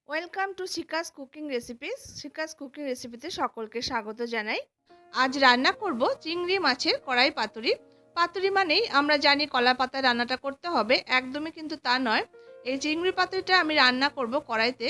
Welcome to Shikas cooking recipes. Shikas cooking রেসিপিতে সকলকে স্বাগত জানাই। আজ রান্না করব চিংড়ি মাছের কড়াই পাতুরি। পাতুরি মানেই আমরা জানি কলা পাতায় রান্নাটা করতে হবে, একদমই কিন্তু তা নয়। এই চিংড়ি পাতুরিটা আমি রান্না করব কড়াইতে।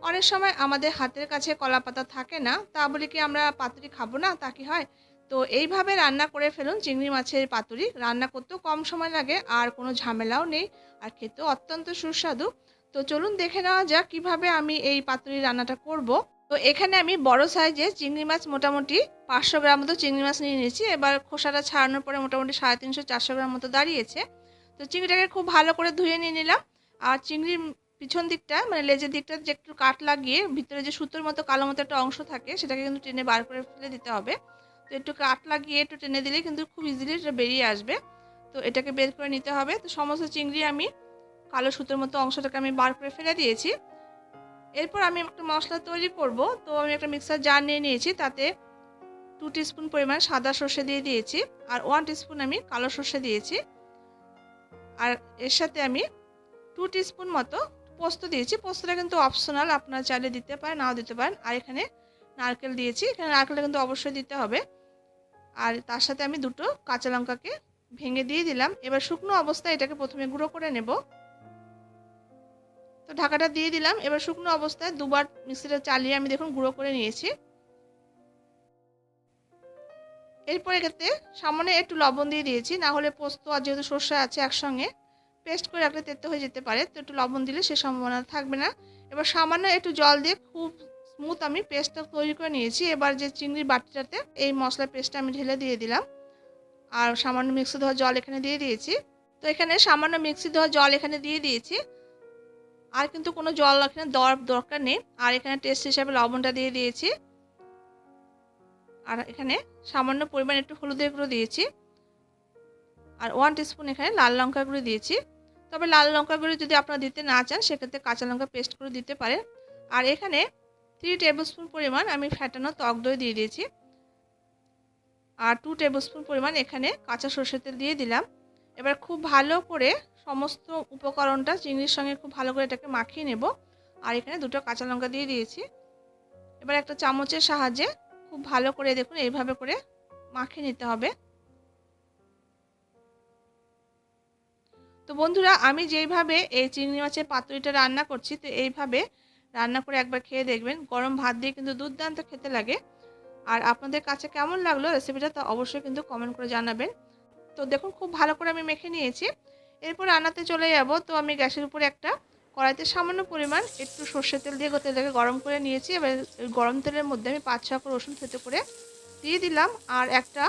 অনেক সময় আমাদের হাতের কাছে কলা পাতা থাকে না, তা বলে কি আমরা পাতুরি খাবো না? তা কি হয়? তো এইভাবে রান্না করে ফেলুন চিংড়ি মাছের পাতুরি। রান্না করতেও কম সময় লাগে আর কোনো ঝামেলাও নেই, আর খেতেও অত্যন্ত সুস্বাদু। তো চলুন দেখে নেওয়া যাক কিভাবে আমি এই পাতুরি রান্নাটা করব। তো এখানে আমি বড় সাইজের চিংড়ি মাছ মোটামুটি 500 গ্রাম মতো চিংড়ি মাছ নিয়ে নিয়েছি। এবার খোসাটা ছাড়ানোর পরে মোটামুটি 350-400 গ্রাম মতো দাঁড়িয়েছে। তো চিংড়িটাকে খুব ভালো করে ধুয়ে নিয়ে নিলাম। আর চিংড়ির পিছন দিকটা মানে লেজের দিকটা যে একটু কাট লাগিয়ে ভিতরে যে সুতোর মতো কালো মতো একটা অংশ থাকে সেটাকে কিন্তু টেনে বার করে ফেলে দিতে হবে। তো একটু কাট লাগিয়ে একটু টেনে দিলে কিন্তু খুব ইজিলি এটা বেরিয়ে আসবে। তো এটাকে বের করে নিতে হবে। তো সমস্ত চিংড়ি আমি কালো সুতোর মতো অংশটাকে আমি বার করে ফেলে দিয়েছি। এরপর আমি একটা মশলা তৈরি করব। তো আমি একটা মিক্সার জার নিয়ে নিয়েছি, তাতে 2 টিস্পুন পরিমাণ সাদা সর্ষে দিয়ে দিয়েছি আর 1 টিস্পুন আমি কালো সর্ষে দিয়েছি। আর এর সাথে আমি 2 টিস্পুন মতো পোস্ত দিয়েছি। পোস্তটা কিন্তু অপশনাল, আপনারা চাইলে দিতে পারেন নাও দিতে পারেন। আর এখানে নারকেল দিয়েছি, এখানে নারকেলটা কিন্তু অবশ্যই দিতে হবে। আর তার সাথে আমি দুটো কাঁচা লঙ্কাকে ভেঙে দিয়ে দিলাম। এবার শুকনো অবস্থায় এটাকে প্রথমে গুঁড়ো করে নেব। তো ঢাকাটা দিয়ে দিলাম। এবার শুকনো অবস্থায় দুবার মিক্সিটা চালিয়ে আমি দেখুন গুঁড়ো করে নিয়েছি। এরপর এতে সামান্য একটু লবণ দিয়ে দিয়েছি, না হলে পোস্ত আর যেহেতু সর্ষে আছে একসঙ্গে পেস্ট করে রাখলে তেতো হয়ে যেতে পারে। তো একটু লবণ দিলে সে সম্ভাবনা থাকবে না। এবার সামান্য একটু জল দিয়ে খুব স্মুথ আমি পেস্টটা তৈরি করে নিয়েছি। এবার যে চিংড়ির বাটিটাতে এই মশলা পেস্টটা আমি ঢেলে দিয়ে দিলাম আর সামান্য মিক্সি ধোয়া জল এখানে দিয়ে দিয়েছি। তো এখানে সামান্য মিক্সি ধোয়া জল এখানে দিয়ে দিয়েছি, আর কিন্তু কোনো জল এখানে দেওয়ার দরকার নেই। আর এখানে টেস্ট হিসাবে লবণটা দিয়ে দিয়েছি, আর এখানে সামান্য পরিমাণ একটু হলুদের গুঁড়ো দিয়েছি, আর 1 টিস্পুন এখানে লাল লঙ্কা গুঁড়ো দিয়েছি। তবে লাল লঙ্কা গুঁড়ো যদি আপনারা দিতে না চান সেক্ষেত্রে কাঁচা লঙ্কা পেস্ট করে দিতে পারেন। আর এখানে 3 টেবিলস্পুন পরিমাণ আমি ফ্যাটানো টক দই দিয়ে দিয়েছি, আর 2 টেবিলস্পুন পরিমাণ এখানে কাঁচা সরষের তেল দিয়ে দিলাম। এবার খুব ভালো করে সমস্ত উপকরণটা চিংড়ির সঙ্গে খুব ভালো করে এটাকে মাখিয়ে নেব। আর এখানে দুটো কাঁচা লঙ্কা দিয়ে দিয়েছি। এবার একটা চামচের সাহায্যে খুব ভালো করে দেখুন এইভাবে করে মাখিয়ে নিতে হবে। তো বন্ধুরা, আমি যেইভাবে এই চিংড়ি মাছের পাতুরিটা রান্না করছি, তো এইভাবে রান্না করে একবার খেয়ে দেখবেন। গরম ভাত দিয়ে কিন্তু দুর্দান্ত খেতে লাগে। আর আপনাদের কাছে কেমন লাগলো রেসিপিটা তা অবশ্যই কিন্তু কমেন্ট করে জানাবেন। তো দেখুন খুব ভালো করে আমি মেখে নিয়েছি। এরপর রান্নাতে চলে যাব। তো আমি গ্যাসের উপরে একটা কড়াইতে সামান্য পরিমাণ একটু সর্ষের তেল দিয়ে তেলটাকে গরম করে নিয়েছি। এবার গরম তেলের মধ্যে আমি 5-6 কোয়া রসুন থেতো করে দিয়ে দিলাম, আর একটা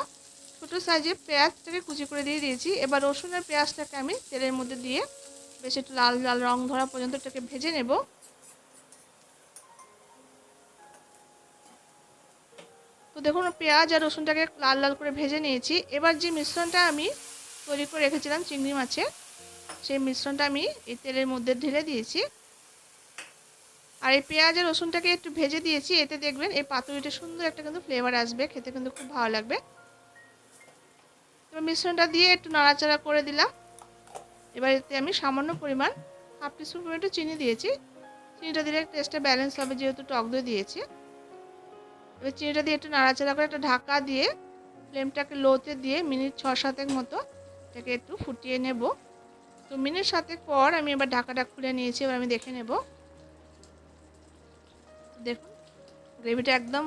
ছোটো সাইজের পেঁয়াজটাকে কুচি করে দিয়ে দিয়েছি। এবার রসুন আর পেঁয়াজটাকে আমি তেলের মধ্যে দিয়ে বেশ একটু লাল লাল রং ধরা পর্যন্ত এটাকে ভেজে নেব। তো দেখুন পেঁয়াজ আর রসুনটাকে লাল লাল করে ভেজে নিয়েছি। এবার যে মিশ্রণটা আমি তৈরি করে রেখেছিলাম চিংড়ি মাছের, সেই মিশ্রণটা আমি এই তেলের মধ্যে ঢেলে দিয়েছি। আর এই পেঁয়াজ আর রসুনটাকে একটু ভেজে দিয়েছি, এতে দেখবেন এই পাতুরিটা সুন্দর একটা কিন্তু ফ্লেভার আসবে, খেতে কিন্তু খুব ভালো লাগবে। এবার মিশ্রণটা দিয়ে একটু নাড়াচাড়া করে দিলাম। এবার এতে আমি সামান্য পরিমাণ 1/2 টিস্পুন পরিমাণ একটু চিনি দিয়েছি। চিনিটা দিলে টেস্টটা ব্যালেন্স হবে যেহেতু টক দই দিয়েছি। এবার চিনিটা দিয়ে একটু নাড়াচাড়া করে একটা ঢাকা দিয়ে ফ্লেমটাকে লোতে দিয়ে মিনিট 6-7 মতো এটাকে একটু ফুটিয়ে নেব। তো মিনিট 7 পর আমি এবার ঢাকাটা খুলে নিয়েছি। এবার আমি দেখে নেব। দেখুন গ্রেভিটা একদম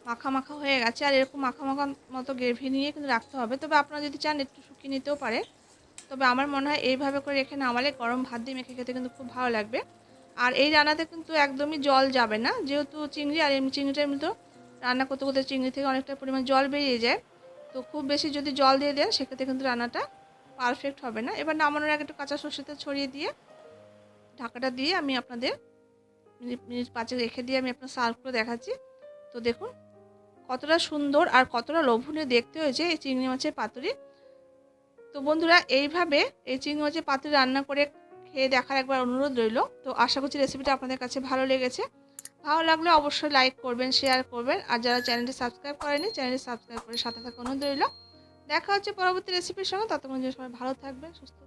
মাখা মাখা হয়ে গেছে, আর এরকম মাখা মাখা মতো গ্রেভি নিয়ে কিন্তু রাখতে হবে। তবে আপনারা যদি চান একটু শুকিয়ে নিতেও পারে। তবে আমার মনে হয় এইভাবে করে রেখে নামালে গরম ভাত দিয়ে মেখে খেতে কিন্তু খুব ভালো লাগবে। আর এই রান্নাতে কিন্তু একদমই জল যাবে না, যেহেতু চিংড়ি, আর এমনি চিংড়িটার মতো রান্না করতে করতে চিংড়ি থেকে অনেকটা পরিমাণ জল বেরিয়ে যায়। তো খুব বেশি যদি জল দিয়ে দেন সেক্ষেত্রে কিন্তু রান্নাটা পারফেক্ট হবে না। এবার নামানোর আগে একটু কাঁচা সরষের তেল ছড়িয়ে দিয়ে ঢাকাটা দিয়ে আমি আপনাদের মিনিট 5 রেখে দিয়ে আমি আপনার সার্ভ করে দেখাচ্ছি। তো দেখুন কতটা সুন্দর আর কতটা লোভনীয় দেখতে হয়েছে এই চিংড়ি মাছের পাতুরি। তো বন্ধুরা, এইভাবে এই চিংড়ি মাছের পাতুরি রান্না করে খেয়ে দেখার একবার অনুরোধ রইল। তো আশা করছি রেসিপিটা আপনাদের কাছে ভালো লেগেছে। ভালো লাগলে অবশ্যই লাইক করবেন, শেয়ার করবেন, আর যারা চ্যানেলটি সাবস্ক্রাইব করেনি চ্যানেলটি সাবস্ক্রাইব করে সাথে থাকা অনুরোধ রইল। দেখা হচ্ছে পরবর্তী রেসিপির সঙ্গে। ততক্ষণ সবাই ভালো থাকবেন, সুস্থ